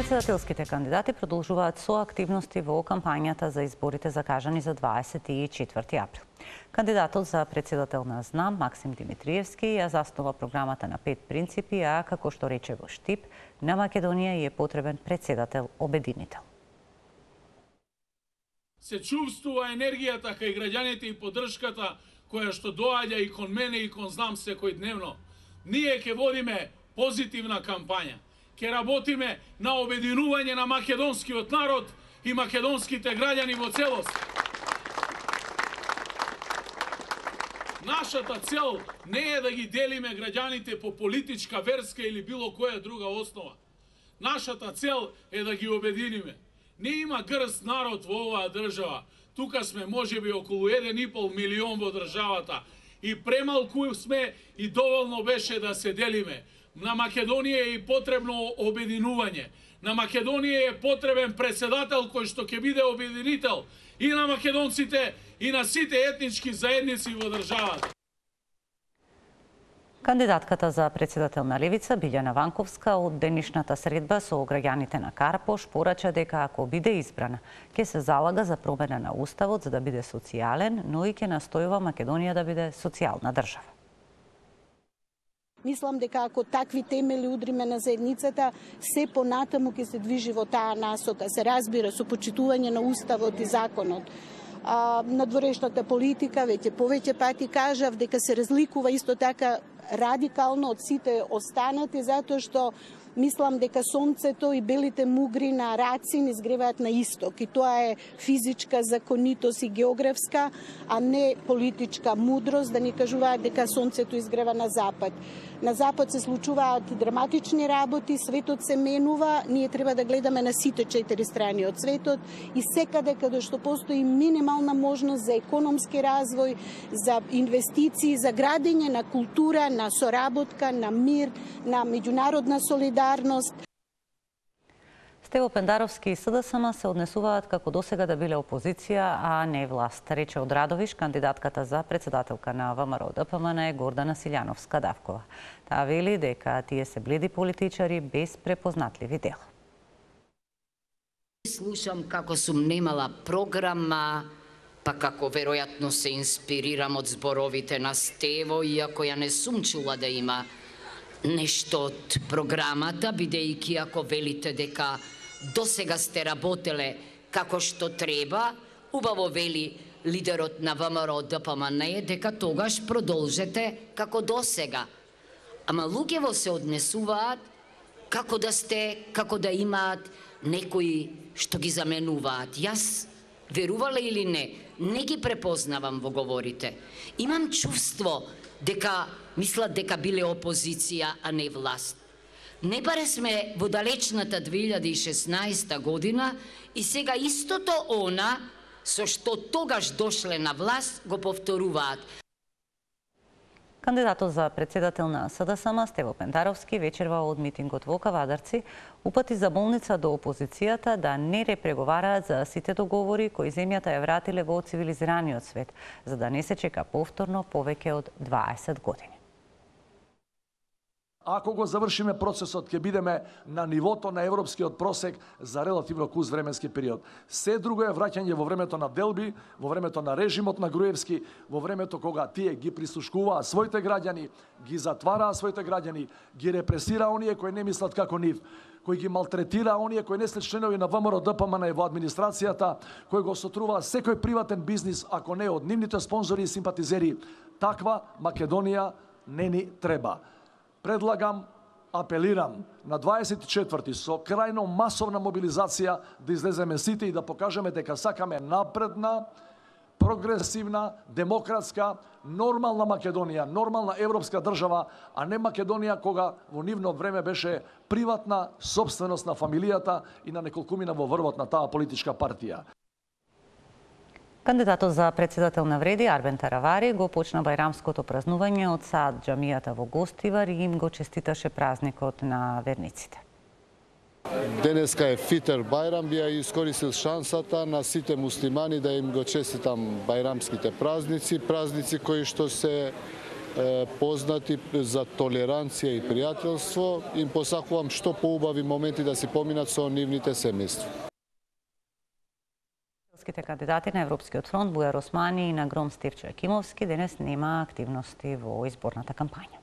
Председателските кандидати продолжуваат со активности во кампањата за изборите закажани за 24 април. Кандидатот за председател на ЗНАМ, Максим Димитриевски, ја заснова програмата на 5 принципи, а како што рече во Штип, на Македонија е потребен председател обединител. Се чувствува енергијата кај граѓаните и поддршката која што доаѓа и кон мене и кон ЗНАМ секојдневно. Ние ќе водиме позитивна кампања. Ќе работиме на обединување на македонскиот народ и македонските граѓани во целост. Нашата цел не е да ги делиме граѓаните по политичка, верска или било која друга основа. Нашата цел е да ги обединиме. Не има грст народ во оваа држава. Тука сме можеби околу 1,5 милион во државата и премалку сме и доволно беше да се делиме. На Македонија е и потребно обединување. На Македонија е потребен председател кој што ќе биде обединител и на македонците и на сите етнички заедници во државата. Кандидатката за председател на Левица, Билјана Ванковска, од денешната средба со граѓаните на Карпош порача дека ако биде избрана, ќе се залага за промена на уставот за да биде социјален, но и ќе настојува Македонија да биде социјална држава. Мислам дека ако такви темели удриме на заедницата, се понатаму ќе се движи во таа насока. Се разбира со почитување на уставот и законот. Надворешната политика, повеќе пати кажав дека се разликува исто така радикално од сите останати, затоа што мислам дека сонцето и белите мугри на Рацин изгреваат на исток и тоа е физичка законитост и географска, а не политичка мудрост да ни кажуваат дека сонцето изгрева на запад. На запад се случуваат драматични работи, светот се менува, ние треба да гледаме на сите 4 страни од светот и секаде каде што постои минимална можност за економски развој, за инвестиции, за градење на култура, на соработка, на мир, на меѓународна солидарност. Стево Пендаровски и СДСМ се однесуваат како досега да биле опозиција, а не власт, рече од Радовиш кандидатката за председателка на ВМРО ДПМН е Гордана Силјановска-Давкова. Таа вели дека тие се бледи политичари без препознатливи дела. Слушам како сум немала програма, па како веројатно се инспирирам од зборовите на Стево, иако ја не сум чула да има нешто од програмата, бидејќи ако велите дека досега сте работеле како што треба, убаво вели лидерот на ВМРО ДПМН дека тогаш продолжете како досега. Ама луѓево се однесуваат како да сте, како да имаат некои што ги заменуваат. Јас, верувале или не ги препознавам во говорите. Имам чувство дека мислат дека биле опозиција, а не власт. Не баре сме во далечната 2016 година и сега истото она со што тогаш дошле на власт го повторуваат. Кандидатот за председател на СДСМ Стево Пендаровски вечерва од митингот во Кавадарци упати за болница до опозицијата да не репреговараат за сите договори кои земјата ја вратиле во цивилизираниот свет, за да не се чека повторно повеќе од 20 години. Ако го завршиме процесот, ќе бидеме на нивото на европскиот просек за релативно куз временски период. Се друго е враќање во времето на Делби, во времето на режимот на Груевски, во времето кога тие ги прислушкуваа своите граѓани, ги затвараа своите граѓани, ги репресираа оние кои не мислат како нив, кои ги малтретираа оние кои не се членови на ВМРО ДПМН во администрацијата, кои го сотруваа секој приватен бизнис, ако не од нивните спонзори и симпатизери. Таква Македонија не ни треба. Предлагам, апелирам на 24-ти со крајно масовна мобилизација да излеземе сите и да покажеме дека сакаме напредна, прогресивна, демократска, нормална Македонија, нормална европска држава, а не Македонија кога во нивно време беше приватна собственост на фамилијата и на неколкумина во врвот на таа политичка партија. Кандидатот за председател на Вреди, Арбен Таравари, го почна бајрамското празнување од Саат џамијата во Гостивар и им го честиташе празникот на верниците. Денеска е фитер бајрам, би ја искористил шансата на сите муслимани да им го честитам бајрамските празници, празници кои што се познати за толеранција и пријателство. Им посакувам што поубави моменти да си поминат со нивните семејства. Кандидати на Европскиот фронт Бујар Османи и на Гром Стефчо Екимовски денес нема активности во изборната кампања.